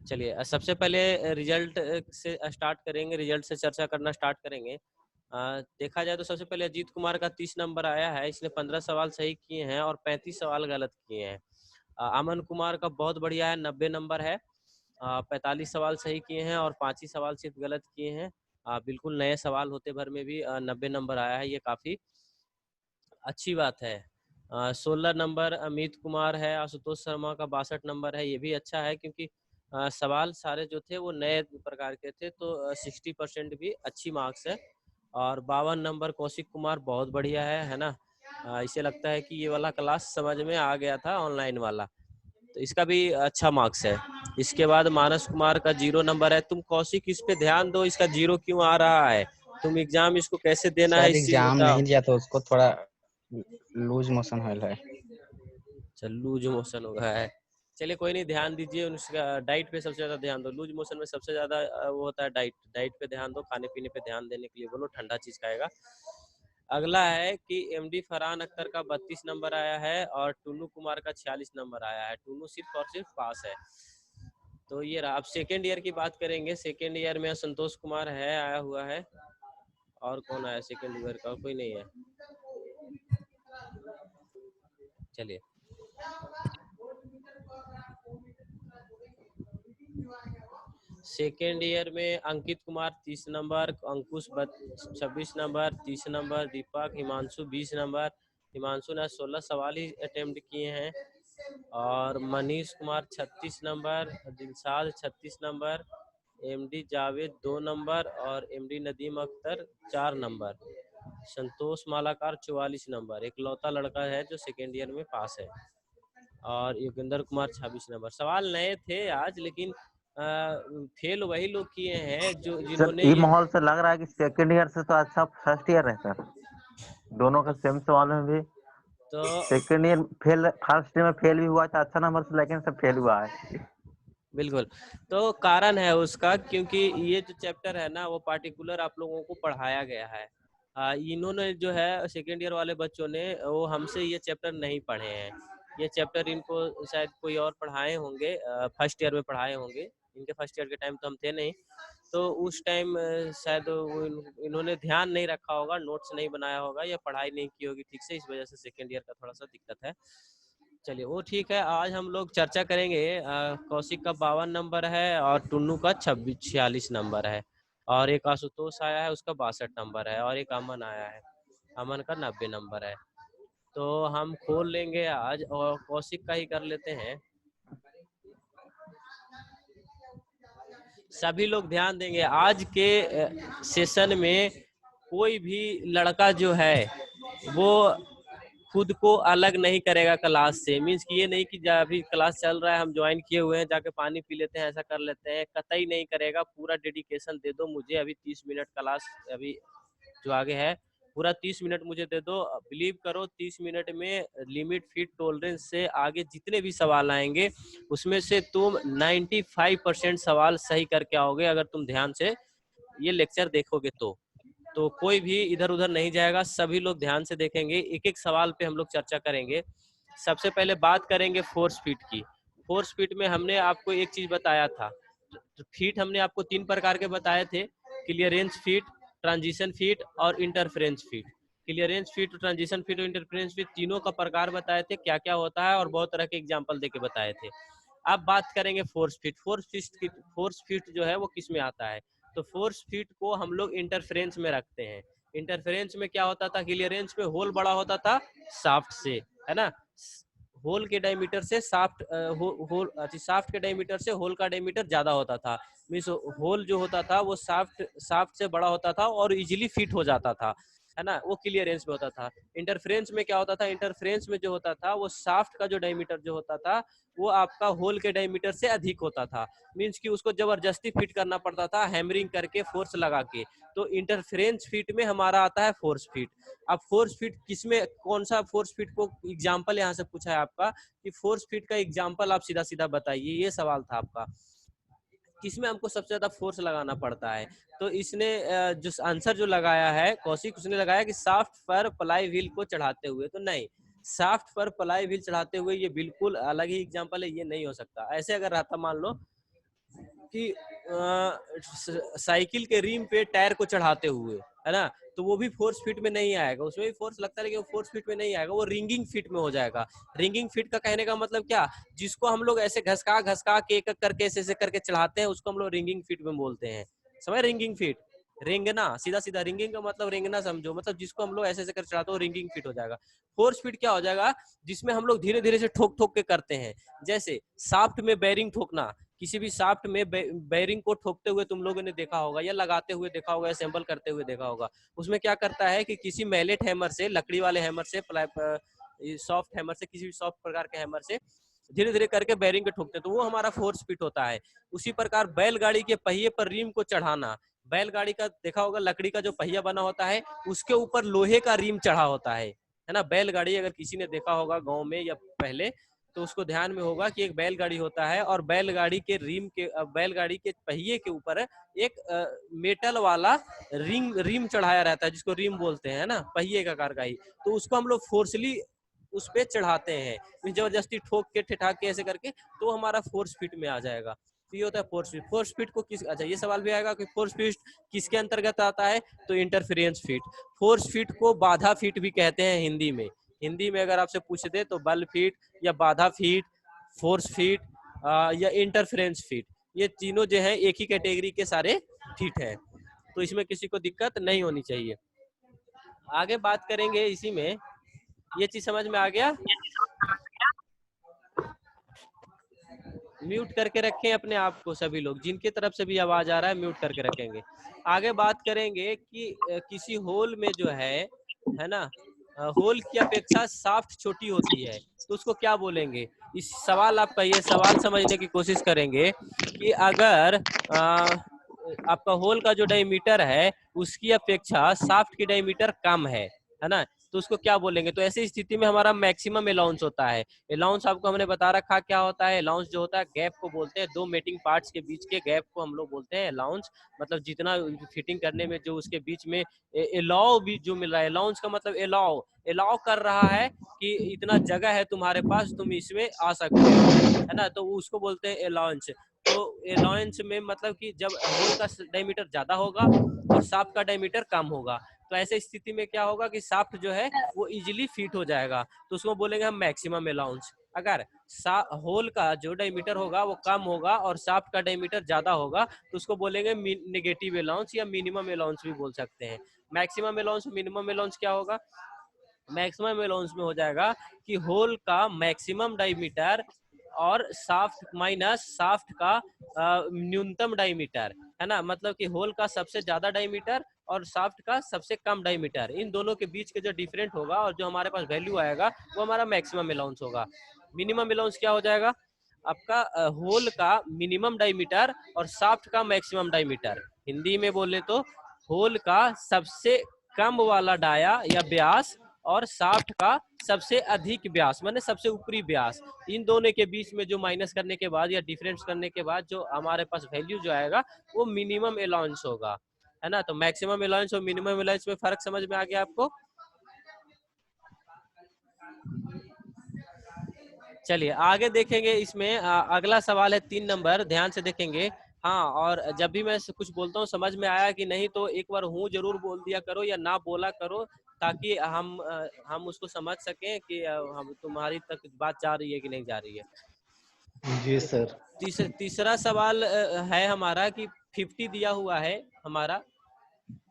चलिए सबसे पहले रिजल्ट से स्टार्ट करेंगे, रिजल्ट से चर्चा करना स्टार्ट करेंगे। देखा जाए तो सबसे पहले अजीत कुमार का 30 नंबर आया है, इसने 15 सवाल सही किए हैं और 35 सवाल गलत किए हैं। अमन कुमार का बहुत बढ़िया है, 90 नंबर है, 45 सवाल सही किए हैं और 5 ही सवाल सिर्फ गलत किए हैं। बिल्कुल नए सवाल होते भर में भी 90 नंबर आया है, ये काफ़ी अच्छी बात है। 16 नंबर अमित कुमार है, आशुतोष शर्मा का 62 नंबर है, ये भी अच्छा है क्योंकि सवाल सारे जो थे वो नए प्रकार के थे, तो 60% भी अच्छी मार्क्स है। और 52 नंबर कौशिक कुमार बहुत बढ़िया है ना। इसे लगता है कि ये वाला क्लास समझ में आ गया था ऑनलाइन वाला, तो इसका भी अच्छा मार्क्स है। इसके बाद मानस कुमार का 0 नंबर है। तुम कौशिक इस पे ध्यान दो, इसका 0 क्यों आ रहा है, तुम एग्जाम इसको कैसे देना है सर इस चीज एग्जाम बताओ। नहीं दिया तो उसको थोड़ा लूज मोशन हो रहा है। अच्छा लूज मोशन हो गया है, चलिए कोई नहीं, ध्यान दीजिए उसका डाइट पे सबसे ज्यादा ध्यान दो। लूज मोशन में सबसे ज्यादा वो होता है डाइट, डाइट पे ध्यान दो, खाने पीने पे ध्यान देने के लिए बोलो, ठंडा चीज खाएगा। अगला है कि एमडी फरहान अख्तर का 32 नंबर आया है और टुन्नू कुमार का 46 नंबर आया है। टुन्नू सिर्फ और सिर्फ पास है। तो ये रहा। अब सेकेंड ईयर की बात करेंगे। सेकेंड ईयर में संतोष कुमार है, आया हुआ है। और कौन आया सेकेंड ईयर का, कोई नहीं है। चलिए सेकेंड ईयर में अंकित कुमार 30 नंबर, अंकुश 26 नंबर, 30 नंबर, दीपक, हिमांशु 20 नंबर। हिमांशु ने 16 सवाल ही अटेम्प्ट किए हैं। और Manish Kumar 36 number, Dilshad 36 number, MD Javed 2 number और एमडी नदीम अख्तर 4 नंबर। संतोष मालाकार 44 नंबर, एक लौता लड़का है जो सेकेंड ईयर में पास है। और योगेंद्र कुमार 26 नंबर। सवाल नए थे आज, लेकिन फेल वही लोग किए हैं जो सर जिन्होंने ये ये माहौल से लग रहा है कि सेकंड ईयर से तो अच्छा फर्स्ट ईयर है सर, दोनों का तो, सेम सवाल में भी। तो second year fail, first year में फेल भी हुआ था अच्छा नंबर से, लेकिन सब फेल हुआ है। बिल्कुल, तो कारण है उसका, क्योंकि ये जो चैप्टर है ना वो पार्टिकुलर आप लोगों को पढ़ाया गया है। इन्होंने जो है सेकेंड ईयर वाले बच्चों ने वो हमसे ये चैप्टर नहीं पढ़े हैं। ये चैप्टर इनको शायद कोई और पढ़ाए होंगे, फर्स्ट ईयर में पढ़ाए होंगे। इनके फर्स्ट ईयर के टाइम तो हम थे नहीं, तो उस टाइम शायद इन्होंने ध्यान नहीं रखा होगा, नोट्स नहीं बनाया होगा या पढ़ाई नहीं की होगी ठीक से, इस वजह से सेकेंड ईयर का थोड़ा सा दिक्कत है। चलिए वो ठीक है। आज हम लोग चर्चा करेंगे कौशिक का 52 नंबर है और टुन्नू का 46 नंबर है। और एक आशुतोष आया है, उसका 62 नंबर है। और एक अमन आया है, अमन का 90 नंबर है। तो हम खोल लेंगे आज और कौशिक का ही कर लेते हैं। सभी लोग ध्यान देंगे, आज के सेशन में कोई भी लड़का जो है वो खुद को अलग नहीं करेगा क्लास से। मीन्स कि ये नहीं कि अभी क्लास चल रहा है हम ज्वाइन किए हुए हैं जाके पानी पी लेते हैं, ऐसा कर लेते हैं, कतई नहीं करेगा। पूरा डेडिकेशन दे दो मुझे। अभी 30 मिनट क्लास अभी जो आगे है, पूरा 30 मिनट मुझे दे दो। बिलीव करो 30 मिनट में लिमिट फिट टॉलरेंस से आगे जितने भी सवाल आएंगे उसमें से तुम 95% सवाल सही करके आओगे, अगर तुम ध्यान से ये लेक्चर देखोगे तो कोई भी इधर उधर नहीं जाएगा। सभी लोग ध्यान से देखेंगे, एक एक सवाल पे हम लोग चर्चा करेंगे। सबसे पहले बात करेंगे फोर्स फीट की। फोर्स फीट में हमने आपको एक चीज बताया था, फीट हमने आपको 3 प्रकार के बताए थे, क्लियरेंस फीट, ट्रांजिशन फीट और interference feet. Clearance feet, transition feet और इंटरफेरेंस फीट तीनों का प्रकार बताए थे, क्या क्या होता है, और बहुत तरह के एग्जाम्पल देके बताए थे। अब बात करेंगे फोर्स फीट। फोर्स फीट जो है वो किस में आता है, तो फोर्स फीट को हम लोग इंटरफेरेंस में रखते हैं। इंटरफेरेंस में क्या होता था, क्लियरेंस में होल बड़ा होता था शाफ्ट से, है ना। होल के डायमीटर से शाफ्ट शाफ्ट के डायमीटर से होल का डायमीटर ज्यादा होता था। मीन्स होल जो होता था वो शाफ्ट से बड़ा होता था और इजीली फिट हो जाता था, है ना, वो क्लियरेंस में होता था। इंटरफेरेंस में क्या होता था, इंटरफेरेंस में जो होता था वो शाफ्ट का जो डायमीटर जो होता था वो आपका होल के डायमीटर से अधिक होता था। मीन्स कि उसको जबरदस्ती फिट करना पड़ता था, हैमरिंग करके, फोर्स लगा के। तो इंटरफेरेंस फीट में हमारा आता है फोर्स फीट। अब फोर्स फीट किसमें, कौन सा फोर्स फीट को एग्जाम्पल यहाँ से पूछा है आपका कि फोर्स फीट का एग्जाम्पल आप सीधा सीधा बताइए, ये सवाल था आपका। किसमें हमको सबसे ज्यादा फोर्स लगाना पड़ता है, तो इसने जो आंसर जो लगाया है कौशिक, उसने लगाया कि शाफ्ट पर प्लाई व्हील को चढ़ाते हुए। तो नहीं, शाफ्ट पर प्लाई व्हील चढ़ाते हुए ये बिल्कुल अलग ही एग्जांपल है, ये नहीं हो सकता। ऐसे अगर रहता मान लो कि साइकिल के रिम पे टायर को चढ़ाते हुए, है ना, तो वो भी फोर्स फीट में नहीं आएगा, उसमें भी फोर्स लगता है लेकिन वो फोर्स फीट में नहीं आएगा, वो रिंगिंग फीट में हो जाएगा। रिंगिंग फीट का कहने का मतलब क्या, जिसको हम लोग ऐसे घसका घसका के एक करके ऐसे करके चढ़ाते हैं, उसको हम लोग रिंगिंग फीट में बोलते हैं। समझ, रिंगिंग फीट, रेंगना, सीधा सीधा रिंगिंग का मतलब रेंगना समझो, मतलब जिसको हम लोग ऐसे ऐसे कर चढ़ाते हो रिंगिंग फीट हो जाएगा। फोर्स फीट क्या हो जाएगा, जिसमें हम लोग धीरे धीरे से ठोक ठोक के करते हैं। जैसे शाफ्ट में बेरिंग ठोकना, किसी भी शाफ्ट में बेरिंग को ठोकते हुए तुम लोगों ने देखा होगा, या लगाते हुए देखा होगा, असेंबल करते हुए देखा होगा। उसमें क्या करता है कि किसी मैलेट हैमर से, लकड़ी वाले हैमर से, सॉफ्ट हैमर से, किसी भी सॉफ्ट प्रकार के हैमर से धीरे धीरे करके बेरिंग को ठोकते हैं, तो वो हमारा फोर्स फिट होता है। उसी प्रकार बैलगाड़ी के पहिए पर रिम को चढ़ाना, बैलगाड़ी का देखा होगा, लकड़ी का जो पहिया बना होता है उसके ऊपर लोहे का रिम चढ़ा होता है ना। बैलगाड़ी अगर किसी ने देखा होगा गांव में या पहले, तो उसको ध्यान में होगा कि एक बैलगाड़ी होता है और बैलगाड़ी के रिम के, बैलगाड़ी के पहिए के ऊपर एक मेटल वाला रिम चढ़ाया रहता है, जिसको रिम बोलते हैं ना, पहिए का आकार का ही। तो उसको हम लोग फोर्सली उस पे चढ़ाते हैं, जबरदस्ती ठोक के ठिठा के ऐसे करके, तो हमारा फोर्स फिट में आ जाएगा। तो ये होता है फोर्स फिट। फोर्स फिट को किस, अच्छा ये सवाल भी आएगा कि फोर्स फिट किसके अंतर्गत आता है, तो इंटरफेरेंस फिट। फोर्स फिट को बाधा फिट भी कहते हैं हिंदी में। हिंदी में अगर आपसे पूछ दे तो बल फीट या बाधा फीट, फोर्स फीट या इंटरफेरेंस फीट, ये तीनों जो है एक ही कैटेगरी के सारे फीट है, तो इसमें किसी को दिक्कत नहीं होनी चाहिए। आगे बात करेंगे इसी में, ये चीज समझ में आ गया। म्यूट करके रखें अपने आप को, सभी लोग जिनके तरफ से भी आवाज आ रहा है म्यूट करके रखेंगे। आगे बात करेंगे कि किसी होल में जो है ना, होल की अपेक्षा शाफ्ट छोटी होती है, तो उसको क्या बोलेंगे। इस सवाल आपका, ये सवाल समझने की कोशिश करेंगे कि अगर आपका होल का जो डायमीटर है उसकी अपेक्षा शाफ्ट की डायमीटर कम है ना, तो उसको क्या बोलेंगे। तो ऐसी स्थिति में हमारा मैक्सिमम अलाउंस होता है। अलाउंस आपको हमने बता रखा क्या होता है। अलाउंस जो होता है, गैप को बोलते हैं, दो मेटिंग पार्ट्स के बीच के गैप को हम लोग बोलते हैं अलाउंस। मतलब जितना फिटिंग करने में जो उसके बीच में अलाउ भी जो मिल रहा है, अलाउंस का मतलब अलाउ कर रहा है कि इतना जगह है तुम्हारे पास, तुम इसमें आ सकते हो, है ना, तो उसको बोलते हैं अलाउंस। तो अलाउंस में मतलब कि जब होल का डायमीटर ज्यादा होगा और शाफ्ट का डायमीटर कम होगा, तो ऐसे स्थिति में क्या होगा कि शाफ्ट जो है वो इजीली फिट हो जाएगा, तो उसको बोलेंगे हम मैक्सिमम अलाउंस। अगर होल का जो डायमीटर होगा वो कम होगा और शाफ्ट का डायमीटर ज्यादा होगा, तो उसको बोलेंगे नेगेटिव अलाउंस या मिनिमम अलाउंस भी बोल सकते हैं। मैक्सिमम अलाउंस, मिनिमम अलाउंस क्या होगा। मैक्सिमम अलाउंस में हो जाएगा कि होल का मैक्सिमम डायमीटर और शाफ्ट माइनस शाफ्ट का न्यूनतम डायमीटर, है ना, मतलब कि होल का सबसे ज्यादा डायमीटर और शाफ्ट का सबसे कम डायमीटर, इन दोनों के बीच के जो डिफरेंट होगा और जो हमारे पास वैल्यू आएगा वो हमारा मैक्सिमम अलाउंस होगा। मिनिमम अलाउंस क्या हो जाएगा, आपका होल का मिनिमम डायमीटर और शाफ्ट का मैक्सिमम डायमीटर। हिंदी में बोले तो होल का सबसे कम वाला डाया या व्यास और शाफ्ट का सबसे अधिक व्यास, माने सबसे ऊपरी व्यास, इन दोनों के बीच में जो माइनस करने के बाद या डिफरेंस करने के बाद जो हमारे पास वैल्यू जो आएगा वो मिनिमम अलाउंस होगा, है ना। तो मैक्सिमम अलाउंस और मिनिमम अलाउंस में फर्क समझ में आ गया आपको। चलिए आगे देखेंगे इसमें। अगला सवाल है 3 नंबर, ध्यान से देखेंगे। हाँ, और जब भी मैं कुछ बोलता हूँ समझ में आया कि नहीं तो एक बार हूँ जरूर बोल दिया करो या ना बोला करो, ताकि हम उसको समझ सकें कि हम तुम्हारी तक बात जा रही है कि नहीं जा रही है। जी सर। तीसरा सवाल है हमारा कि 50 दिया हुआ है हमारा,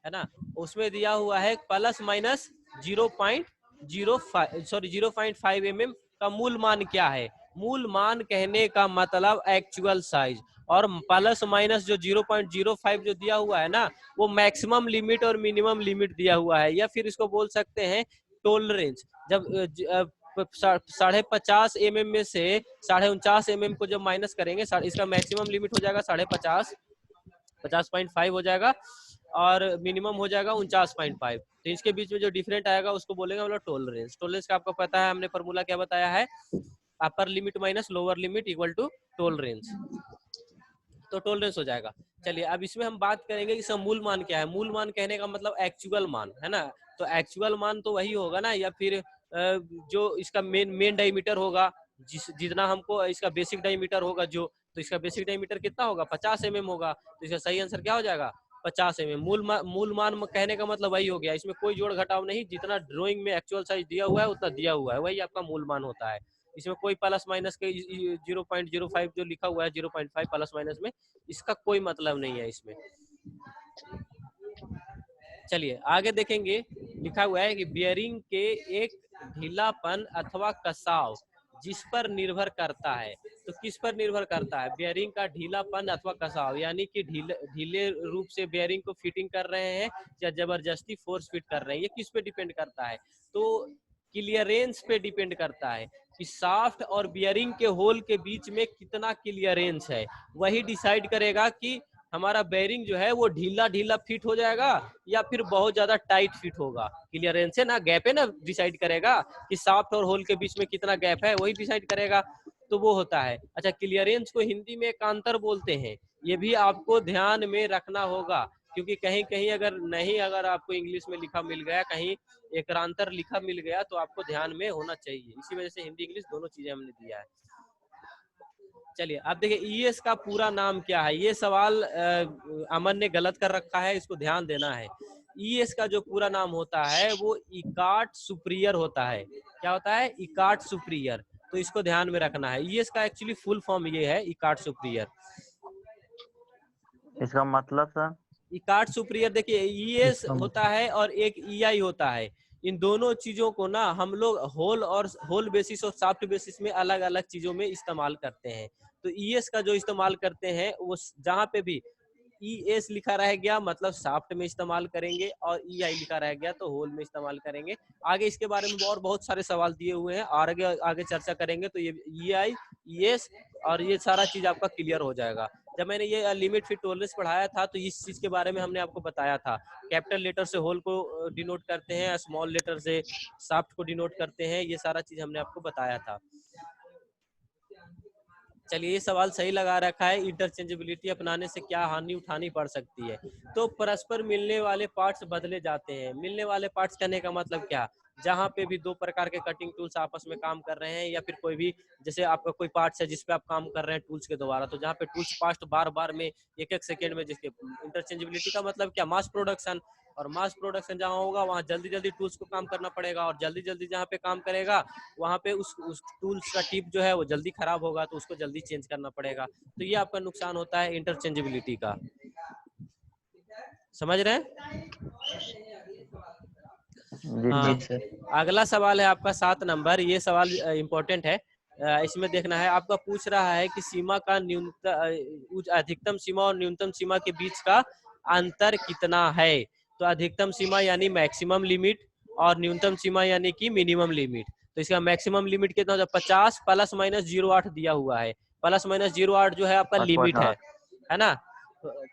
है ना, उसमें दिया हुआ है प्लस माइनस 0.05 mm का मूल मान क्या है। मूल मान कहने का मतलब एक्चुअल साइज, और प्लस माइनस जो 0.05 जो दिया हुआ है ना, वो मैक्सिमम लिमिट और मिनिमम लिमिट दिया हुआ है, या फिर इसको बोल सकते हैं टॉलरेंस। जब 50.5 mm में से 49.5 mm को जब माइनस करेंगे, इसका मैक्सिमम लिमिट हो जाएगा 50.5, 50.5 हो जाएगा, और मिनिमम हो जाएगा 49.5। तो इसके बीच में जो डिफरेंट आएगा उसको बोलेंगे हम लोग टॉलरेंस। टॉलरेंस का आपको पता है, हमने फॉर्मूला क्या बताया है, upper limit minus lower limit equal to tolerance, तो टॉलरेंस हो जाएगा। चलिए अब इसमें हम बात करेंगे कि इसका मूल मान क्या है। मूल मान कहने का मतलब एक्चुअल मान, है ना, तो एक्चुअल मान तो वही होगा ना, या फिर जो इसका मेन डायमीटर होगा, जितना हमको इसका बेसिक डायमीटर होगा जो तो इसका बेसिक डायमीटर कितना होगा, 50 mm होगा। तो इसका सही आंसर क्या हो जाएगा, 50 mm। मूल मान कहने का मतलब वही हो गया, इसमें कोई जोड़ घटाव नहीं, जितना ड्राइंग में एक्चुअल साइज दिया हुआ है उतना दिया हुआ है, वही आपका मूल मान होता है। इसमें कोई प्लस माइनस के 0.05 जो लिखा हुआ है 0.5 प्लस माइनस में, इसका कोई मतलब नहीं है इसमें। चलिए आगे देखेंगे, लिखा हुआ है कि बियरिंग के एक ढीलापन अथवा कसाव जिस पर निर्भर करता है। तो किस पर निर्भर करता है, बियरिंग का ढीलापन अथवा कसाव, यानी कि ढीले रूप से बियरिंग को फिटिंग कर रहे हैं या जबरदस्ती फोर्स फिट कर रहे हैं, ये किस पे डिपेंड करता है, तो क्लियरेंस पे डिपेंड करता है कि शाफ्ट और बियरिंग के होल के बीच में कितना क्लियरेंस है, वही डिसाइड करेगा कि हमारा बेयरिंग जो है वो ढीला ढीला फिट हो जाएगा या फिर बहुत ज्यादा टाइट फिट होगा। क्लियरेंस है ना, गैप है ना, डिसाइड करेगा कि शाफ्ट और होल के बीच में कितना गैप है, वही डिसाइड करेगा। तो वो होता है। अच्छा, क्लियरेंस को हिंदी में एकांतर बोलते हैं, ये भी आपको ध्यान में रखना होगा, क्योंकि कहीं कहीं अगर आपको इंग्लिश में लिखा मिल गया, कहीं एकांतर लिखा मिल गया, तो आपको ध्यान में होना चाहिए। इसी वजह से हिंदी इंग्लिश दोनों चीजें हमने दिया है। चलिए अब देखिए ईएस का पूरा नाम क्या है, ये सवाल अमन ने गलत कर रखा है, इसको ध्यान देना है। ईएस का जो पूरा नाम होता है वो इकार्ट सुपीरियर होता है। क्या होता है, इकार्ट सुपीरियर। तो इसको ध्यान में रखना है। ईएस का एक्चुअली फुल फॉर्म ये है, इकार्ट सुपीरियर। इसका मतलब सर, इकार्ट सुपीरियर देखिए, ईएस होता है और एक ईआई होता है। इन दोनों चीजों को ना हम लोग होल बेसिस और शाफ्ट बेसिस में अलग अलग चीजों में इस्तेमाल करते हैं। तो ईएस का जो इस्तेमाल करते हैं वो जहां पे भी ईएस लिखा रह गया मतलब शाफ्ट में इस्तेमाल करेंगे, और ईआई लिखा रह गया तो होल में इस्तेमाल करेंगे। आगे इसके बारे में और बहुत सारे सवाल दिए हुए हैं, और आगे चर्चा करेंगे, तो ये ईआई, ईएस और ये सारा चीज आपका क्लियर हो जाएगा। जब मैंने ये लिमिट फिट टॉलरेंस पढ़ाया था तो इस चीज के बारे में हमने आपको बताया था। कैपिटल लेटर से होल को डिनोट करते हैं, स्मॉल लेटर से शाफ्ट को डिनोट करते हैं, ये सारा चीज हमने आपको बताया था। चलिए, ये सवाल सही लगा रखा है, इंटरचेंजेबिलिटी अपनाने से क्या हानि उठानी पड़ सकती है। तो परस्पर मिलने वाले पार्ट्स बदले जाते हैं। मिलने वाले पार्ट्स कहने का मतलब क्या, जहाँ पे भी दो प्रकार के कटिंग टूल्स आपस में काम कर रहे हैं, या फिर कोई भी, जैसे आपका कोई पार्ट्स है जिसपे आप काम कर रहे हैं टूल्स के द्वारा, तो जहाँ पे टूल्स पास्ट बार बार में एक एक सेकेंड में, जिसके इंटरचेंजेबिलिटी का मतलब क्या, मास प्रोडक्शन। और मास प्रोडक्शन जहाँ होगा वहाँ जल्दी जल्दी टूल्स को काम करना पड़ेगा, और जल्दी जल्दी जहाँ पे काम करेगा वहाँ पे उस टूल्स का टिप जो है वो जल्दी खराब होगा, तो उसको जल्दी चेंज करना पड़ेगा। तो ये आपका नुकसान होता है इंटरचेंजेबिलिटी का। समझ रहे हैं? हाँ, अगला सवाल है आपका 7 नंबर। ये सवाल इम्पोर्टेंट है। इसमें देखना है, आपका पूछ रहा है कि सीमा का अधिकतम सीमा और न्यूनतम सीमा के बीच का अंतर कितना है। तो अधिकतम सीमा यानी मैक्सिमम लिमिट, और न्यूनतम सीमा यानी कि मिनिमम लिमिट। तो इसका मैक्सिमम लिमिट कितना होता है, 50 प्लस माइनस 0.8 दिया हुआ है। प्लस माइनस 0.8 जो है आपका लिमिट है ना।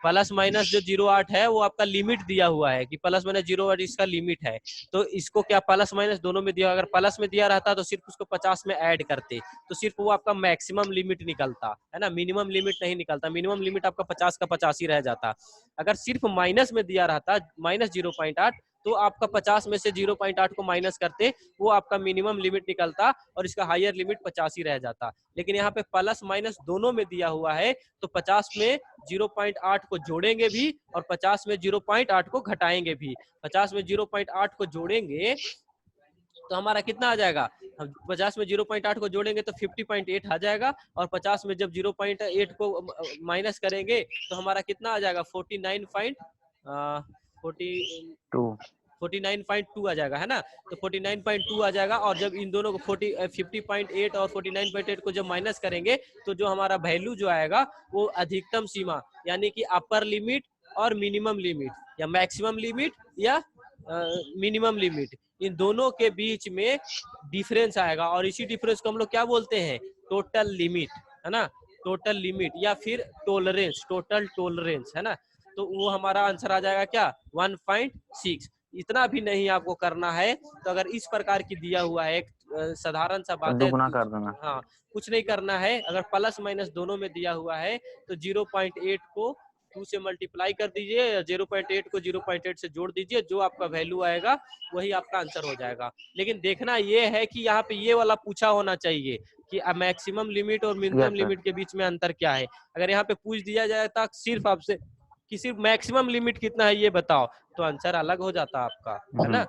प्लस माइनस जो 0.8 है वो आपका लिमिट दिया हुआ है कि प्लस माइनस 0.8 इसका लिमिट है। तो इसको क्या प्लस माइनस दोनों में दिया, अगर प्लस में दिया रहता तो सिर्फ उसको 50 में ऐड करते, तो सिर्फ वो आपका मैक्सिमम लिमिट निकलता है ना, मिनिमम लिमिट नहीं निकलता। मिनिमम लिमिट आपका 50 का 50 ही रह जाता। अगर सिर्फ माइनस में दिया रहता माइनस 0.8, तो आपका 50 में से 0.8 को माइनस करते वो आपका मिनिमम लिमिट निकलता, और इसका हायर लिमिट 50 ही रह जाता। लेकिन यहाँ पे प्लस माइनस दोनों में दिया हुआ है, तो 50 में 0.8 को जोड़ेंगे भी और 50 में 0.8 को घटाएंगे भी। 50 में 0.8 को जोड़ेंगे तो हमारा कितना आ जाएगा, 50 में 0.8 को जोड़ेंगे तो 50.8 आ जाएगा, और 50 में जब 0.8 को माइनस करेंगे तो हमारा कितना आ जाएगा, 49.2 आ जाएगा, है ना। तो 49.2 आ जाएगा, और जब इन दोनों को 50.8 और 49.8 को जब माइनस करेंगे तो जो हमारा वैल्यू जो आएगा वो अधिकतम सीमा यानी कि अपर लिमिट और मिनिमम लिमिट, या मैक्सिमम लिमिट या मिनिमम लिमिट, इन दोनों के बीच में डिफरेंस आएगा। और इसी डिफरेंस को हम लोग क्या बोलते हैं, टोटल लिमिट, है ना। टोटल लिमिट या फिर टोलरेंस, टोटल टोलरेंस, है ना। तो वो हमारा आंसर आ जाएगा क्या, 1.6। इतना भी नहीं आपको करना है। तो अगर इस प्रकार की दिया हुआ है, एक साधारण सा बात है, दुगुना कर देना। हाँ, कुछ नहीं करना है। अगर प्लस माइनस दोनों में दिया हुआ है तो 0.8 को 2 से मल्टीप्लाई कर दीजिए, 0.8 को 0.8 से जोड़ दीजिए, जो आपका वैल्यू आएगा वही आपका आंसर हो जाएगा। लेकिन देखना ये है कि यहाँ पे ये वाला पूछा होना चाहिए कि मैक्सिमम लिमिट और मिनिमम लिमिट के बीच में अंतर क्या है। अगर यहाँ पे पूछ दिया जाए था सिर्फ आपसे कि सिर्फ मैक्सिमम लिमिट कितना है ये बताओ, तो आंसर अलग हो जाता आपका, है ना।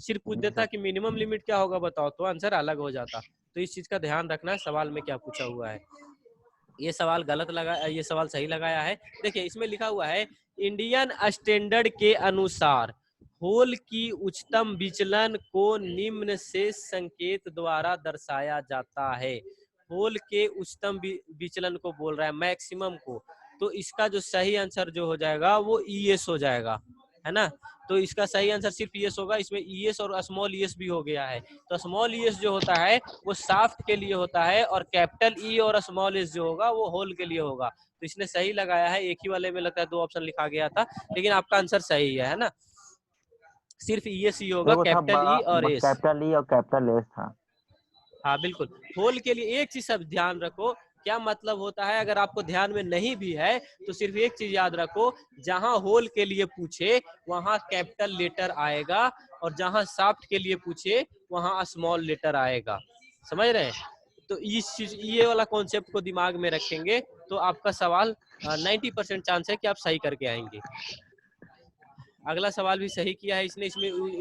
सिर्फ पूछ देता कि मिनिमम लिमिट क्या होगा बताओ, तो आंसर अलग हो जाता। तो इस चीज का ध्यान रखना है सवाल में क्या पूछा हुआ है। ये सवाल गलत लगा, ये सवाल सही लगाया है। देखिए इसमें लिखा हुआ है इंडियन स्टैंडर्ड के अनुसार होल की उच्चतम विचलन को निम्न से संकेत द्वारा दर्शाया जाता है। होल के उच्चतम विचलन को बोल रहा है, मैक्सिमम को, तो इसका जो सही आंसर जो हो जाएगा वो ईएस हो जाएगा, है ना। तो इसका सही आंसर सिर्फ ईएस होगा। इसमें ईएस और स्मॉल ईएस भी हो गया है। तो स्मॉल ईएस जो होता है वो शाफ्ट के लिए होता है और कैपिटल ई और स्मॉल एस जो होगा वो होल के लिए होगा। तो इसने सही लगाया है। एक ही वाले में लगता है 2 ऑप्शन लिखा गया था, लेकिन आपका आंसर सही है ना। सिर्फ ईएस ही होगा, कैपिटल ई और एस। कैपिटल ई और कैपिटल एस था। हाँ बिल्कुल। होल के लिए एक चीज सब ध्यान रखो, क्या मतलब होता है, अगर आपको ध्यान में नहीं भी है तो सिर्फ एक चीज याद रखो, जहां होल के लिए पूछे वहां कैपिटल लेटर आएगा और जहां शाफ्ट के लिए पूछे वहां स्मॉल लेटर आएगा। समझ रहे हैं? तो इस चीज ये वाला कॉन्सेप्ट को दिमाग में रखेंगे तो आपका सवाल 90% चांस है कि आप सही करके आएंगे। अगला सवाल भी सही किया है इसने।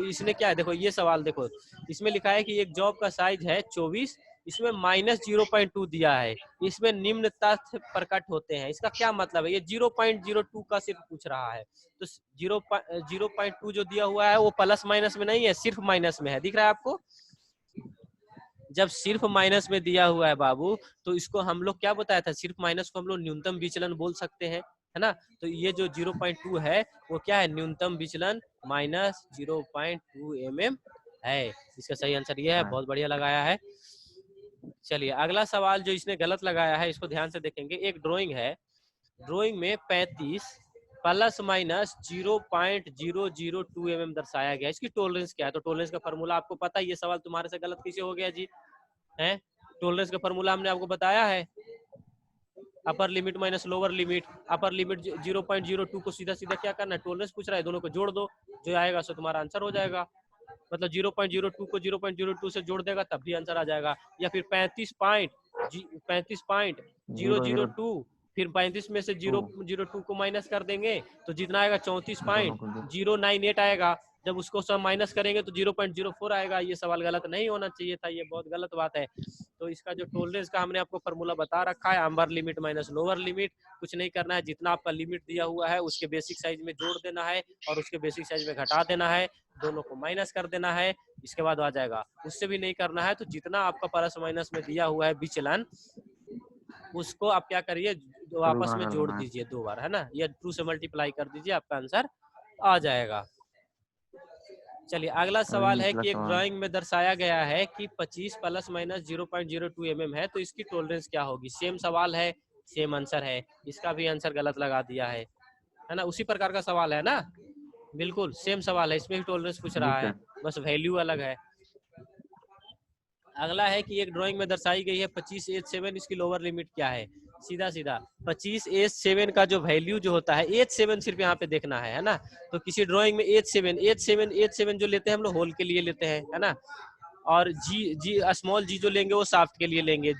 इसमें क्या है, देखो ये सवाल देखो, इसमें लिखा है कि एक जॉब का साइज है 24, इसमें -0.2 दिया है, इसमें निम्न तथ्य प्रकट होते हैं। इसका क्या मतलब है? ये 0.02 का सिर्फ पूछ रहा है। तो 0.2 जो दिया हुआ है वो प्लस माइनस में नहीं है, सिर्फ माइनस में है। दिख रहा है आपको? जब सिर्फ माइनस में दिया हुआ है बाबू, तो इसको हम लोग क्या बताया था, सिर्फ माइनस को हम लोग न्यूनतम विचलन बोल सकते हैं, है ना। तो ये जो 0.2 है वो क्या है, न्यूनतम विचलन -0.2 mm है। इसका सही आंसर ये है। बहुत बढ़िया लगाया है। चलिए अगला सवाल जो इसने गलत लगाया है इसको ध्यान से देखेंगे। एक ड्राइंग है, ड्राइंग में 35 + - 0.002 mm दर्शाया गया। इसकी टॉलरेंस क्या है? तो टॉलरेंस का फॉर्मूला आपको पता है। ये सवाल तुम्हारे से गलत कैसे हो गया जी? है, टॉलरेंस का फॉर्मूला हमने आपको बताया है, upper limit minus lower limit. Upper limit 0.02 को सीधा सीधा क्या करना है, टॉलरेंस पूछ रहा है, दोनों को जोड़ दो, जो आएगा सो तुम्हारा आंसर हो जाएगा। मतलब 0.02 को 0.02 से जोड़ देगा तब भी आंसर आ जाएगा। या फिर 35.002, फिर 35 में से 0.02 को माइनस कर देंगे तो जितना आएगा 34.098 आएगा। जब उसको सब माइनस करेंगे तो 0.04 आएगा। ये सवाल गलत नहीं होना चाहिए था, ये बहुत गलत बात है। तो इसका जो टॉलरेंस का हमने आपको फॉर्मूला बता रखा है, upper limit minus lower limit. कुछ नहीं करना है, जितना आपका लिमिट दिया हुआ है उसके बेसिक साइज में जोड़ देना है और उसके बेसिक साइज में घटा देना है, दोनों को माइनस कर देना है, इसके बाद आ जाएगा। उससे भी नहीं करना है तो जितना आपका प्लस माइनस में दिया हुआ है विचलन, उसको आप क्या करिए, आपस में जोड़ दीजिए 2 बार, है ना। या 2 से मल्टीप्लाई कर दीजिए, आपका आंसर आ जाएगा। चलिए अगला सवाल है कि एक ड्राइंग में दर्शाया गया है कि 25 + - 0.02 mm है, तो इसकी टॉलरेंस क्या होगी? सेम सवाल है, सेम आंसर है। इसका भी आंसर गलत लगा दिया है ना। उसी प्रकार का सवाल है ना, बिल्कुल सेम सवाल है, इसमें भी टॉलरेंस पूछ रहा है, बस वैल्यू अलग है। अगला है कि एक ड्राइंग में दर्शाई गई है 25H7, इसकी लोअर लिमिट क्या है? सीधा सीधा 25H7 का जो वैल्यू जो होता है, H7 सिर्फ यहाँ पे देखना है ना। तो किसी ड्राइंग में H7 जो लेते हैं हम लोग होल के लिए लेते हैं, है ना। और जी स्मॉल जी जो लेंगे वो शाफ्ट के लिए लेंगे।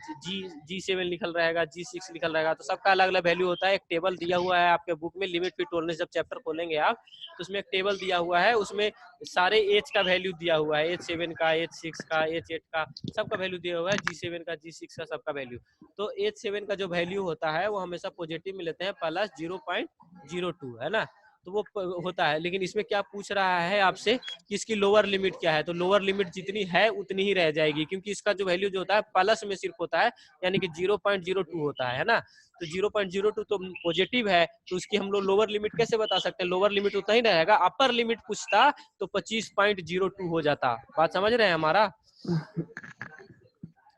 G7 लिखल रहेगा, G6 लिखल रहेगा, तो सबका अलग अलग वैल्यू होता है। एक टेबल दिया हुआ है आपके बुक में, लिमिट फिर टॉलरेंस, जब चैप्टर खोलेंगे आप तो उसमें एक टेबल दिया हुआ है, उसमें सारे एज का वैल्यू दिया हुआ है, H7 का, H6 का, H8 का, सबका वैल्यू दिया हुआ है, G7 का, G6 का, सबका वैल्यू। तो H7 का जो वैल्यू होता है वो हमेशा पॉजिटिव में लेते हैं, प्लस 0.02, है ना। तो वो होता है। लेकिन इसमें क्या पूछ रहा है आपसे कि इसकी लोअर लिमिट क्या है? तो लोअर लिमिट जितनी है उतनी ही रह जाएगी, क्योंकि इसका जो वैल्यू जो होता है प्लस में सिर्फ होता है, यानी कि 0.02 होता है ना। तो 0.02 तो पॉजिटिव है, तो उसकी हम लोग लोअर लिमिट कैसे बता सकते हैं? लोअर लिमिट उतना ही रहेगा। अपर लिमिट पूछता तो 25.02 हो जाता। बात समझ रहे हैं हमारा?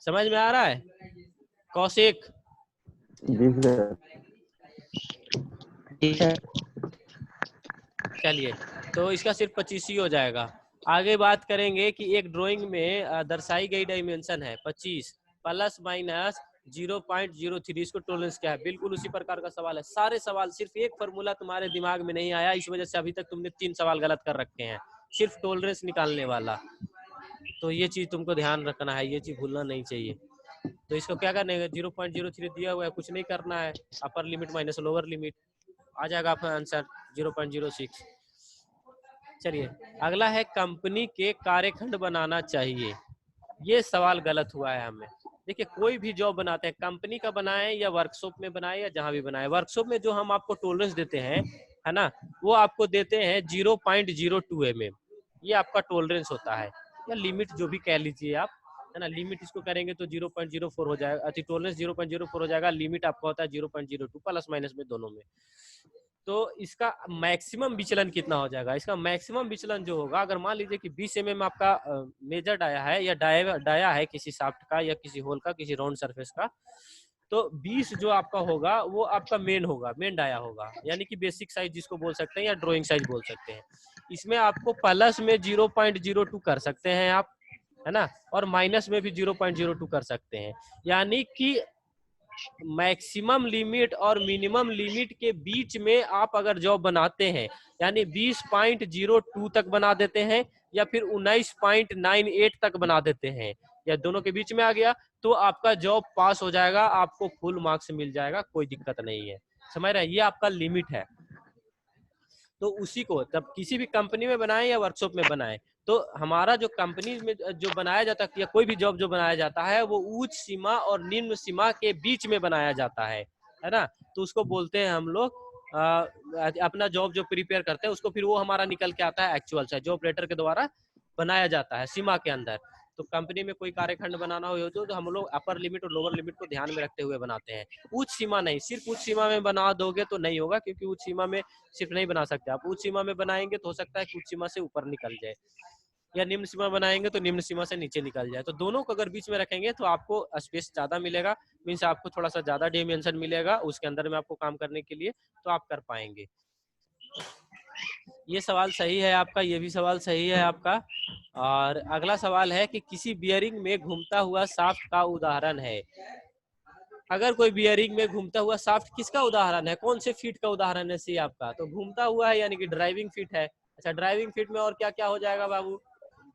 समझ में आ रहा है कौशिक? चलिए तो इसका सिर्फ 25 ही हो जाएगा। आगे बात करेंगे कि एक ड्राइंग में दर्शाई गई डायमेंशन है 25 + 0.03 इसको टॉलरेंस क्या है, बिल्कुल उसी प्रकार का सवाल है। सारे सवाल सिर्फ एक फॉर्मूला तुम्हारे दिमाग में नहीं आया, इस वजह से अभी तक तुमने 3 सवाल गलत कर रखे हैं, सिर्फ टॉलरेंस निकालने वाला। तो ये चीज तुमको ध्यान रखना है, ये चीज भूलना नहीं चाहिए। तो इसको क्या करना है, 0.03 दिया हुआ है, कुछ नहीं करना है, upper limit minus lower limit, आ जाएगा आपका आंसर 0.06। चलिए अगला है कंपनी के कार्यखंड बनाना चाहिए। ये सवाल गलत हुआ है हमें। देखिए कोई भी जॉब बनाते हैं, कंपनी का बनाए या वर्कशॉप में बनाए या जहां भी बनाए, वर्कशॉप में जो हम आपको टॉलरेंस देते हैं, है ना, वो आपको देते हैं 0.02 mm, ये आपका टॉलरेंस होता है, या लिमिट जो भी कह लीजिए आप, है ना। लिमिट इसको करेंगे तो 0.04 हो जाएगा, अति टॉलरेंस 0.04 हो जाएगा, लिमिट आपका होता है 0.02, प्लस माइनस में दोनों में। तो इसका मैक्सिमम विचलन कितना हो जाएगा, इसका मैक्सिमम विचलन जो होगा, अगर मान लीजिए कि 20 mm आपका मेजर डाया है या डाया है किसी शाफ्ट का या किसी होल का, किसी राउंड सरफेस का, तो 20 जो आपका होगा वो आपका मेन होगा, मेन डाया होगा, यानी कि बेसिक साइज जिसको बोल सकते हैं या ड्राइंग साइज बोल सकते हैं। इसमें आपको प्लस में 0.02 कर सकते हैं आप, है ना, और माइनस में भी 0.02 कर सकते हैं, यानी कि मैक्सिमम लिमिट और मिनिमम लिमिट के बीच में आप अगर जॉब बनाते हैं, यानी 20.02 तक बना देते हैं या फिर 19.98 तक बना देते हैं, या दोनों के बीच में आ गया, तो आपका जॉब पास हो जाएगा, आपको फुल मार्क्स मिल जाएगा, कोई दिक्कत नहीं है। समझ रहे हैं, ये आपका लिमिट है। तो उसी को तब किसी भी कंपनी में बनाए या वर्कशॉप में बनाए, तो हमारा जो कंपनी में जो बनाया जाता है या कोई भी जॉब जो बनाया जाता है, वो उच्च सीमा और निम्न सीमा के बीच में बनाया जाता है ना। तो उसको बोलते हैं हम लोग अपना जॉब जो प्रिपेयर करते हैं उसको, फिर वो हमारा निकल के आता है एक्चुअल से, जो ऑपरेटर के द्वारा बनाया जाता है सीमा के अंदर। तो कंपनी में कोई कार्यखंड बनाना हो तो हम लोग अपर लिमिट और लोअर लिमिट को ध्यान में रखते हुए बनाते हैं, उच्च सीमा नहीं। सिर्फ उच्च सीमा में बना दोगे तो नहीं होगा, क्योंकि उच्च सीमा में सिर्फ नहीं बना सकते आप, उच्च सीमा में बनाएंगे तो हो सकता है कि उच्च सीमा से ऊपर निकल जाए, या निम्न सीमा बनाएंगे तो निम्न सीमा से नीचे निकल जाए। तो दोनों को अगर बीच में रखेंगे तो आपको स्पेस ज्यादा मिलेगा, मीन्स आपको थोड़ा सा ज्यादा डायमेंशन मिलेगा उसके अंदर में आपको काम करने के लिए, तो आप कर पाएंगे। ये सवाल सही है आपका, ये भी सवाल सही है आपका। और अगला सवाल है कि किसी बियरिंग में घूमता हुआ शाफ्ट का उदाहरण है। अगर कोई बियरिंग में घूमता हुआ शाफ्ट किसका उदाहरण है, कौन से फीट का उदाहरण है सी आपका, तो घूमता हुआ है यानी कि ड्राइविंग फीट है। अच्छा ड्राइविंग फीट में और क्या क्या हो जाएगा बाबू,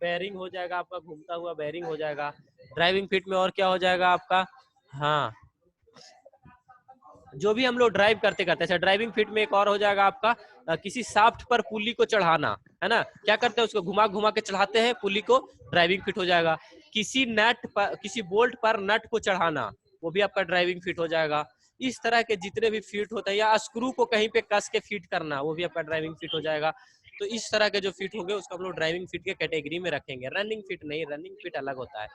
बेयरिंग हो जाएगा आपका, घूमता हुआ बेयरिंग हो जाएगा ड्राइविंग फीट में, और क्या हो जाएगा आपका, हाँ जो भी हम लोग ड्राइव करते करते हैं। ड्राइविंग फीट में एक और हो जाएगा आपका किसी शाफ्ट पर पुली को चढ़ाना, है ना, क्या करते हैं उसको घुमा घुमा के चढ़ाते हैं पुली को, ड्राइविंग फीट हो जाएगा। किसी नट पर, किसी बोल्ट पर नट को चढ़ाना, वो भी आपका ड्राइविंग फीट हो जाएगा। इस तरह के जितने भी फीट होते हैं, या स्क्रू को कहीं पे कस के फीट करना, वो भी आपका ड्राइविंग फीट हो जाएगा। तो इस तरह के जो फीट होंगे उसको हम लोग ड्राइविंग फीट के कैटेगरी में रखेंगे, रनिंग फीट नहीं, रनिंग फीट अलग होता है।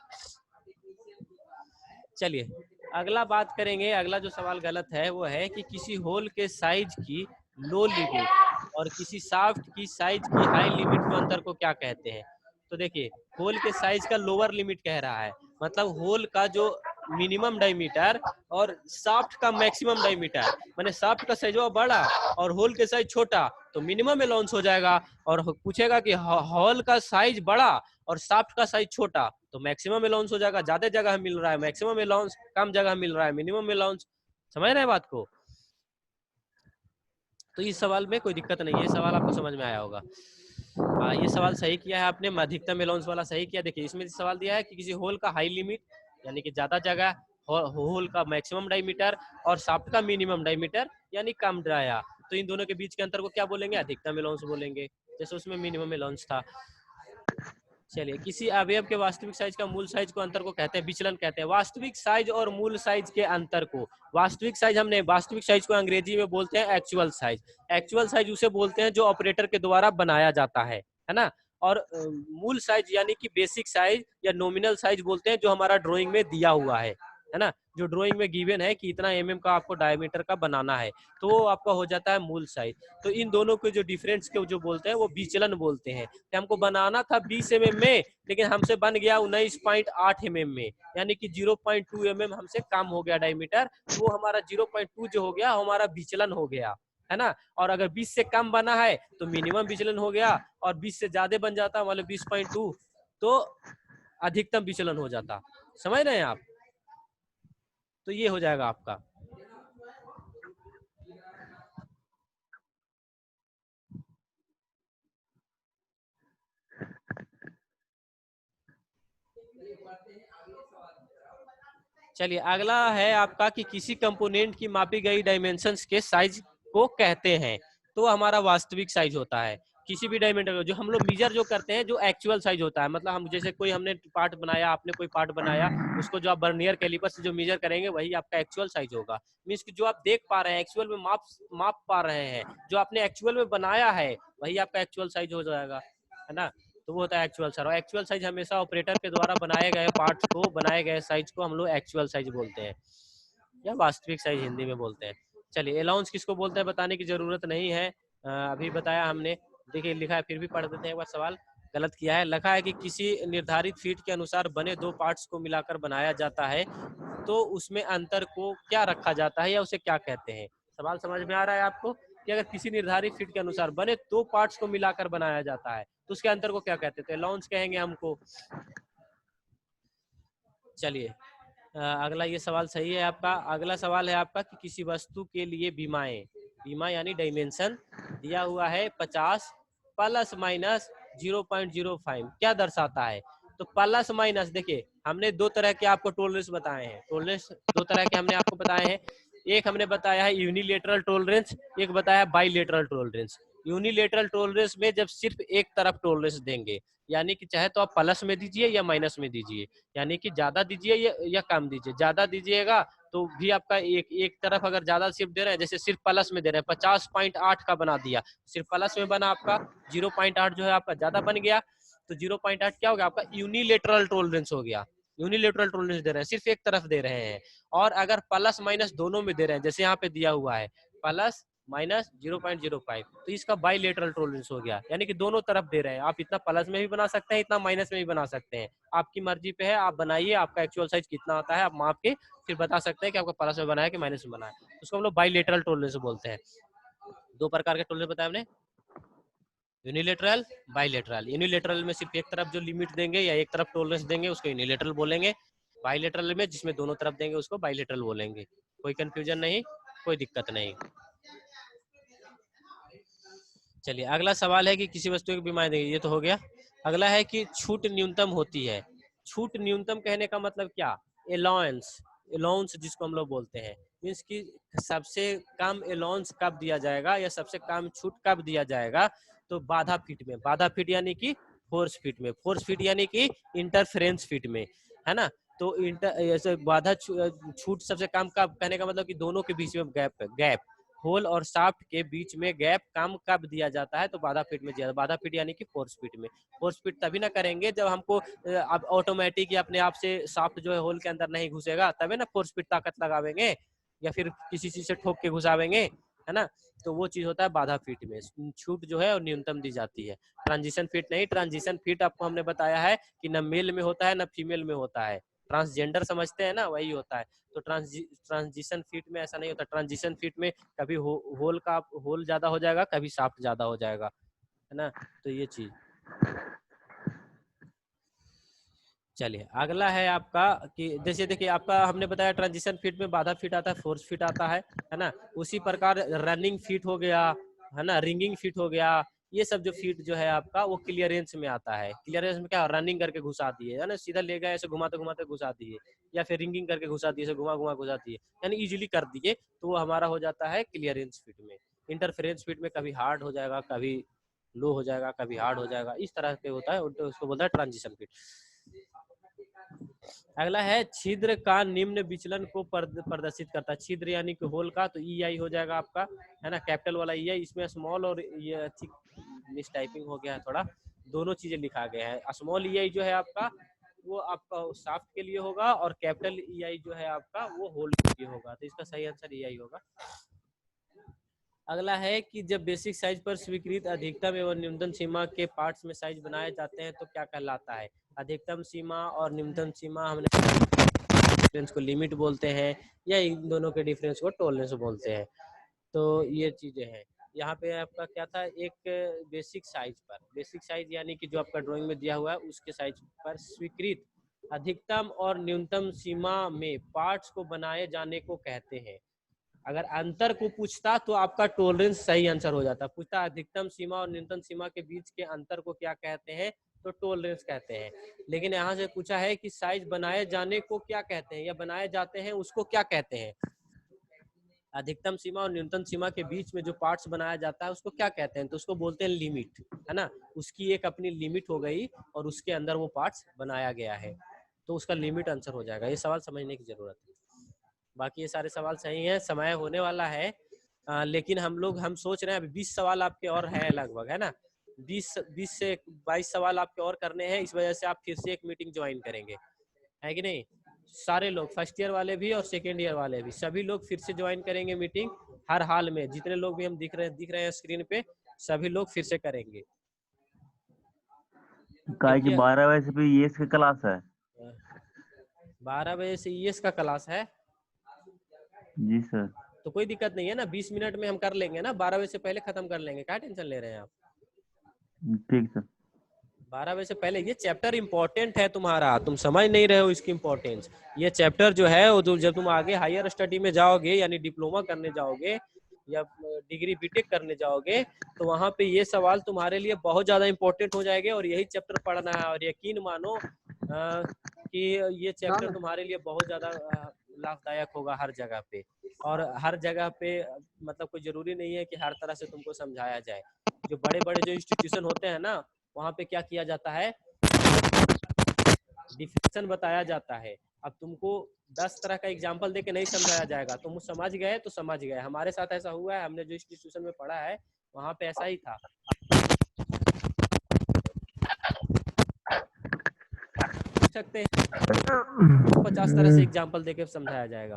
चलिए अगला बात करेंगे, अगला जो सवाल गलत है वो है कि किसी होल के साइज की लो लिमिट और किसी शाफ्ट की साइज की हाई लिमिट के अंतर को क्या कहते हैं। तो देखिए होल के साइज का लोअर लिमिट कह रहा है, मतलब होल का जो मिनिमम डायमीटर और शाफ्ट का मैक्सिमम डायमीटर, माने शाफ्ट का साइज बड़ा और होल के साइज छोटा, तो मिनिमम अलाउंस हो जाएगा। और पूछेगा कि होल का साइज बड़ा और शाफ्ट का साइज छोटा, तो मैक्सिमम अलाउंस हो जाएगा, ज्यादा जगह मिल रहा है मैक्सिमम अलाउंस, कम जगह मिल रहा है मिनिमम अलाउंस। समझ रहे हैं बात को। तो इस सवाल में कोई दिक्कत नहीं है, ये सवाल आपको समझ में आया होगा। ये सवाल सही किया है आपने, अधिकतम अलाउंस वाला सही किया। देखिए इसमें सवाल दिया है कि किसी होल का हाई लिमिट यानी कि ज्यादा जगह, होल का मैक्सिमम डायमीटर और शाफ्ट का मिनिमम डायमीटर यानी कम डाया, तो इन दोनों के बीच के अंतर को क्या बोलेंगे, अधिकतम अलाउंस बोलेंगे, जैसे उसमें मिनिमम अलाउंस था। चलिए किसी अवयव के वास्तविक साइज का मूल साइज को अंतर को कहते हैं विचलन कहते हैं। वास्तविक साइज और मूल साइज के अंतर को, वास्तविक साइज हमने, वास्तविक साइज को अंग्रेजी में बोलते हैं एक्चुअल साइज। एक्चुअल साइज उसे बोलते हैं जो ऑपरेटर के द्वारा बनाया जाता है ना। और मूल साइज यानी कि बेसिक साइज या नॉमिनल साइज बोलते हैं जो हमारा ड्राइंग में दिया हुआ है ना, जो ड्राइंग में गिवन है कि इतना एमएम का आपको डायमीटर का बनाना है, तो वो आपका हो जाता है मूल साइज। तो इन दोनों के जो डिफरेंस के जो बोलते हैं वो विचलन बोलते हैं। कि हमको बनाना था 20 mm में, लेकिन हमसे बन गया 19.8 mm में, यानी कि 0.2 mm हमसे कम हो गया डायमीटर, तो वो हमारा 0.2 जो हो गया हमारा विचलन हो गया, है ना। और अगर 20 से कम बना है तो मिनिमम विचलन हो गया, और 20 से ज्यादा बन जाता मतलब 20.2 तो अधिकतम विचलन हो जाता। समझ रहे हैं आप। तो ये हो जाएगा आपका। चलिए अगला है आपका कि किसी कंपोनेंट की मापी गई डायमेंशंस के साइज को कहते हैं, तो हमारा वास्तविक साइज होता है। किसी भी डायमेंशन जो हम लोग मेजर जो करते हैं, जो एक्चुअल साइज होता है, मतलब हम जैसे कोई हमने पार्ट बनाया, आपने कोई पार्ट बनाया, उसको जो आप वर्नियर कैलिपर से जो मेजर करेंगे वही आपका एक्चुअल साइज होगा। मीन्स कि जो आप देख पा रहे हैं एक्चुअल में माप पा रहे हैं, जो आपने एक्चुअल में बनाया है वही आपका एक्चुअल साइज हो जाएगा, है ना। तो वो होता है एक्चुअल साइज। एक्चुअल साइज हमेशा ऑपरेटर के द्वारा बनाए गए पार्ट्स को, बनाए गए साइज को हम लोग एक्चुअल साइज बोलते हैं, या वास्तविक साइज हिंदी में बोलते हैं। चलिए अलाउंस किसको बोलते हैं बताने की जरूरत नहीं है, अभी बताया हमने। देखिए लिखा है, फिर भी पढ़ देते हैं एक बार, सवाल गलत किया है। लिखा है कि किसी निर्धारित फीट के अनुसार बने दो पार्ट्स को मिलाकर बनाया जाता है, तो उसमें अंतर को क्या रखा जाता है या उसे क्या कहते हैं। सवाल समझ में आ रहा है आपको कि अगर किसी निर्धारित फीट के अनुसार बने दो पार्ट्स को मिलाकर बनाया जाता है तो उसके अंतर को क्या कहते थे, अलाउंस कहेंगे हमको। चलिए अगला ये सवाल सही है आपका। अगला सवाल है आपका कि किसी वस्तु के लिए बीमाएं, बीमा यानी डायमेंशन दिया हुआ है 50 प्लस माइनस 0.05 क्या दर्शाता है। तो प्लस माइनस देखिए हमने दो तरह के आपको टोलरेंस बताए हैं, टोलरेंस दो तरह के हमने आपको बताए हैं। एक हमने बताया है यूनिलेटरल टोलरेंस, एक बताया बाईलेटरल टोलरेंस। यूनिलेटरल टोलरेंस में जब सिर्फ एक तरफ टोलरेंस देंगे, यानी कि चाहे तो आप प्लस में दीजिए या माइनस में दीजिए, यानी कि ज्यादा दीजिए या कम दीजिए। ज्यादा दीजिएगा तो भी आपका एक तरफ अगर ज्यादा सिर्फ दे रहे हैं, जैसे सिर्फ प्लस में दे रहे हैं 50.8 का बना दिया, सिर्फ प्लस में बना आपका 0.8 जो है आपका ज्यादा बन गया, तो 0.8 क्या हो गया आपका यूनिलेटरल टोलरेंस हो गया। यूनिलेटरल टोलरेंस दे रहे हैं, सिर्फ एक तरफ दे रहे हैं। और अगर प्लस माइनस दोनों में दे रहे हैं, जैसे यहाँ पे दिया हुआ है प्लस माइनस 0.05, तो इसका बाईलेटरल टोलरेंस हो गया, यानी कि दोनों तरफ दे रहे हैं। आप इतना प्लस में भी बना सकते हैं, इतना माइनस में भी बना सकते हैं, आपकी मर्जी पे है। आप बनाइए, आपका एक्चुअल साइज कितना होता है आप माप के फिर बता सकते हैं कि आपका प्लस में बना है कि माइनस में बना है। उसको हम लोग बाईलेटरल टोलरेंस बोलते हैं। दो प्रकार के टोलरेंस बताया हमने, यूनिलेटरल बाईलेटरल। यूनिलेटरल में सिर्फ एक तरफ जो लिमिट देंगे या एक तरफ टोलरेंस देंगे उसको यूनिलेटरल बोलेंगे। बाईलेटरल में जिसमें दोनों तरफ देंगे उसको बाईलेटरल बोलेंगे। कोई कंफ्यूजन नहीं, कोई दिक्कत नहीं। चलिए अगला सवाल है कि किसी वस्तु की बीमारी देंगे, ये तो हो गया। अगला है कि छूट न्यूनतम होती है। छूट न्यूनतम कहने का मतलब क्या, अलाउंस, अलाउंस जिसको हम लोग बोलते हैं, मीन्स कि सबसे कम अलाउंस कब दिया जाएगा या सबसे कम छूट कब दिया जाएगा, तो बाधा फीट में। बाधा फीट यानी कि फोर्स फीट में, फोर्स फीट यानी कि इंटरफेरेंस फीट में, है ना। तो इंटर बाधा छूट सबसे कम कब कहने का मतलब कि दोनों के बीच में गैप, गैप होल और शाफ्ट के बीच में गैप कम कब दिया जाता है, तो बाधा फीट में दिया। बाधा फीट यानी कि फोर्स फीट में। फोर्स फीट तभी ना करेंगे जब हमको अब ऑटोमेटिक या अपने आप से शाफ्ट जो है होल के अंदर नहीं घुसेगा, तभी ना फोर्स फीट ताकत लगावेंगे, या फिर किसी चीज से ठोक के घुसावेंगे, है ना। तो वो चीज होता है बाधा फीट में। छूट जो है वो न्यूनतम दी जाती है। ट्रांजिशन फीट नहीं, ट्रांजिशन फीट आपको हमने बताया है कि न मेल में होता है न फीमेल में होता है। ट्रांसजेंडर समझते हैं ना, वही होता है। तो ट्रांजिशन फीट में ऐसा नहीं होता। ट्रांजिशन फीट में कभी होल का होल ज्यादा हो जाएगा, कभी शाफ्ट ज्यादा हो जाएगा, है ना। तो ये चीज। चलिए अगला है आपका कि जैसे देखिए आपका हमने बताया ट्रांजिशन फीट में बाधा फीट आता है, फोर्स फीट आता है ना। उसी प्रकार रनिंग फीट हो गया, है ना, रिंगिंग फीट हो गया। ये सब जो फीट जो है आपका वो क्लियरेंस में आता है। क्लियरेंस में क्या, रनिंग करके घुसा दिए, है ना, सीधा ले गए ऐसे घुमाते घुमाते घुसा दिए, या फिर रिंगिंग करके घुसा दिए, ऐसे घुमा घुमा घुसा दिए, यानी इजीली कर दिए, तो वो हमारा हो जाता है क्लियरेंस फीट में। इंटरफेरेंस फीट में कभी हार्ड हो जाएगा, कभी लो हो जाएगा, कभी हार्ड हो जाएगा, इस तरह के होता है, उसको बोलता है ट्रांजिशन फीट। अगला है छिद्र का निम्न विचलन को प्रदर्शित करता है। छिद्र यानी कि होल का, तो ई आई हो जाएगा आपका, है ना, कैपिटल वाला ई आई। इसमें स्मॉल और ये मिस टाइपिंग हो गया है थोड़ा, दोनों चीजें लिखा गया है। स्मॉल ई आई जो है आपका वो आपका शाफ्ट के लिए होगा, और कैपिटल ई आई जो है आपका वो होल के लिए होगा, तो इसका सही आंसर ई आई होगा। अगला है कि जब बेसिक साइज पर स्वीकृत अधिकतम एवं न्यूनतम सीमा के पार्ट्स में साइज बनाए जाते हैं तो क्या कहलाता है। अधिकतम सीमा और न्यूनतम सीमा हमने डिफरेंस को लिमिट बोलते हैं, या इन दोनों के डिफरेंस को टॉलरेंस बोलते हैं। तो ये चीजें हैं। यहाँ पे आपका क्या था, एक बेसिक साइज पर, बेसिक साइज यानी कि जो आपका ड्राइंग में दिया हुआ है उसके साइज पर स्वीकृत अधिकतम और न्यूनतम सीमा में पार्ट्स को बनाए जाने को कहते हैं। अगर अंतर को पूछता तो आपका टॉलरेंस सही आंसर हो जाता। पूछता अधिकतम सीमा और न्यूनतम सीमा के बीच के अंतर को क्या कहते हैं, तो टॉलरेंस कहते हैं। लेकिन यहाँ से पूछा है कि साइज बनाए जाने को क्या कहते हैं या बनाए जाते हैं उसको क्या कहते हैं। अधिकतम सीमा और न्यूनतम सीमा के बीच में जो पार्ट्स बनाया जाता है उसको क्या कहते हैं, तो उसको बोलते हैं लिमिट, है ना। उसकी एक अपनी लिमिट हो गई और उसके अंदर वो पार्ट्स बनाया गया है, तो उसका लिमिट आंसर हो जाएगा। ये सवाल समझने की जरूरत है। बाकी ये सारे सवाल सही हैं। समय होने वाला है लेकिन हम सोच रहे हैं अभी 20 सवाल आपके और हैं लगभग, है ना। 20 से 22 सवाल आपके और करने हैं। इस वजह से आप फिर से एक मीटिंग ज्वाइन करेंगे, है कि नहीं। सारे लोग, फर्स्ट ईयर वाले भी और सेकेंड ईयर वाले भी, सभी लोग फिर से ज्वाइन करेंगे मीटिंग। हर हाल में जितने लोग भी हम दिख रहे हैं स्क्रीन पे, सभी लोग फिर से करेंगे। काय कि 12 बजे से भी ये क्लास है। 12 बजे से ईएस का क्लास है जी सर। तो कोई दिक्कत नहीं है ना, 20 मिनट में हम कर लेंगे ना, 12 बजे से पहले खत्म कर लेंगे। क्या टेंशन ले रहे हैं आप। ठीक सर। 12 बजे से पहले। ये चैप्टर इंपॉर्टेंट है तुम्हारा, तुम समझ नहीं रहे हो इसकी इंपॉर्टेंस। ये चैप्टर जो है वो जब तुम आगे हायर स्टडी में जाओगे, यानी डिप्लोमा करने जाओगे या डिग्री बीटेक करने जाओगे, तो वहां पे ये सवाल तुम्हारे लिए बहुत ज्यादा इंपॉर्टेंट हो जाएंगे और यही चैप्टर पढ़ना है। और यकीन मानो कि ये चैप्टर तुम्हारे लिए बहुत ज्यादा लाभदायक होगा हर जगह पे। और हर जगह पे मतलब कोई जरूरी नहीं है कि हर तरह से तुमको समझाया जाए। जो बड़े बड़े जो इंस्टीट्यूशन होते हैं ना, वहाँ पे क्या किया जाता है, डिफिनेशन बताया जाता है। अब तुमको 10 तरह का एग्जाम्पल देके नहीं समझाया जाएगा, तुम समझ गए तो समझ गए। हमारे साथ ऐसा हुआ है, हमने जो इंस्टीट्यूशन में पढ़ा है वहाँ पे ऐसा ही था। सकते हैं 50 तरह से एग्जाम्पल देके समझाया जाएगा।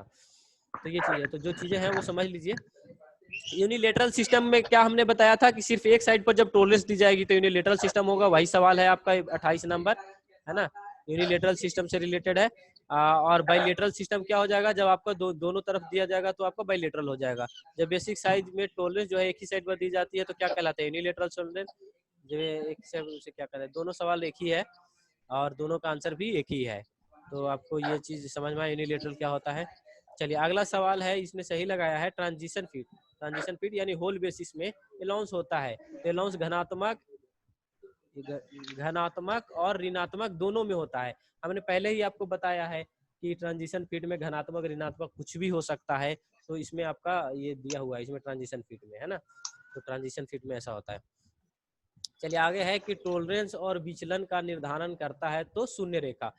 तो ये चीज है, तो जो चीजें हैं वो समझ लीजिए। यूनिलेटरल सिस्टम में क्या हमने बताया था कि सिर्फ एक साइड पर जब टॉलरेंस दी जाएगी तो यूनिलेटरल सिस्टम होगा। वही सवाल है आपका 28 नंबर, है ना। यूनिलेटरल सिस्टम से रिलेटेड है। और बाइलेटरल सिस्टम क्या हो जाएगा, जब आपका दोनों तरफ दिया जाएगा तो आपका बाइलेटरल हो जाएगा। जब बेसिक साइज में टॉलरेंस जो है एक ही साइड पर दी जाती है तो क्या कहलाता है, यूनिलेटरल टॉलरेंस। जो एक से उसे क्या कहते हैं, दोनों सवाल एक ही है और दोनों का आंसर भी एक ही है। तो आपको ये चीज समझ में, यूनिलेटरल क्या होता है। चलिए अगला सवाल है, इसमें सही लगाया है, ट्रांजिशन फीड। ट्रांजिशन फीड यानी होल बेसिस में एलाउंस होता है। एलाउंस घनात्मक और ऋणात्मक दोनों में होता है। हमने पहले ही आपको बताया है कि ट्रांजिशन फीड में धनात्मक ऋणात्मक कुछ भी हो सकता है। तो इसमें आपका ये दिया हुआ है, इसमें ट्रांजिशन फीड में, है ना। तो ट्रांजिशन फीड में ऐसा होता है। चलिए आगे है कि टॉलरेंस और विचलन का निर्धारण करता है तो शून्य रेखा।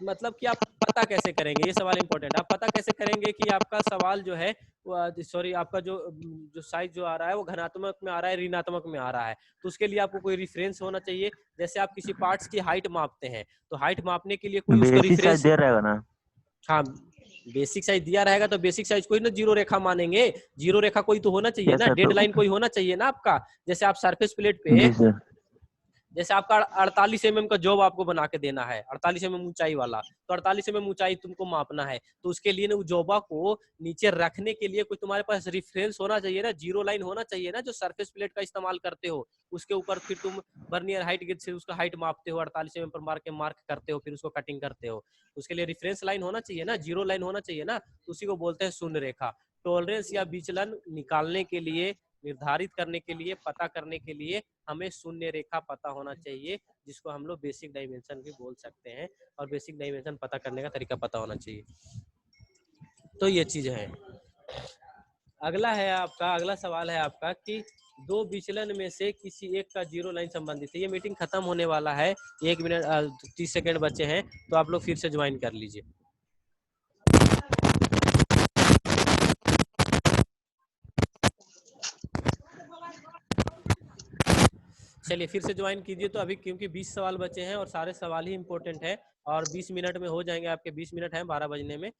मतलब कि आप पता कैसे करेंगे, ये सवाल इंपॉर्टेंट। आप पता कैसे करेंगे कि आपका सवाल जो है, सॉरी, आपका जो साइज जो आ रहा है वो धनात्मक में आ रहा है ऋणात्मक में आ रहा है। तो उसके लिए आपको कोई रिफरेंस होना चाहिए। जैसे आप किसी पार्ट्स की हाइट मापते हैं तो हाइट मापने के लिए कोई उसको रिफरेंस दे रहेगा ना। हाँ, बेसिक साइज दिया रहेगा तो बेसिक साइज कोई ना जीरो रेखा मानेंगे। जीरो रेखा कोई तो होना चाहिए ना, डेड लाइन कोई होना चाहिए ना आपका। जैसे आप सरफेस प्लेट पे, जैसे आपका 48 mm का जॉब आपको बना के देना है, 48 mm ऊंचाई वाला, तो 48 mm ऊंचाई तुमको मापना है। तो उसके लिए ना जॉबा को नीचे रखने के लिए कोई तुम्हारे पास रिफरेंस होना चाहिए ना, जीरो लाइन होना चाहिए ना, जो सरफेस प्लेट का इस्तेमाल करते हो। उसके ऊपर फिर तुम वर्नियर हाइट गेज से उसका हाइट मापते हो, 48 mm पर मार्क करते हो, फिर उसको कटिंग करते हो। उसके लिए रिफरेंस लाइन होना चाहिए ना, जीरो लाइन होना चाहिए ना। तो उसी को बोलते हैं शून्य रेखा। टॉलरेंस या विचलन निकालने के लिए, निर्धारित करने के लिए, पता करने के लिए हमें शून्य रेखा पता होना चाहिए, जिसको हम लोग बेसिक डायमेंशन भी बोल सकते हैं। और बेसिक डायमेंशन पता करने का तरीका पता होना चाहिए। तो ये चीज है। अगला है आपका, अगला सवाल है आपका कि दो विचलन में से किसी एक का जीरो लाइन संबंधित है। ये मीटिंग खत्म होने वाला है, 1 मिनट 30 सेकेंड बचे हैं, तो आप लोग फिर से ज्वाइन कर लीजिए। चलिए फिर से ज्वाइन कीजिए। तो अभी क्योंकि 20 सवाल बचे हैं और सारे सवाल ही इंपॉर्टेंट है और 20 मिनट में हो जाएंगे आपके, 20 मिनट है 12 बजने में,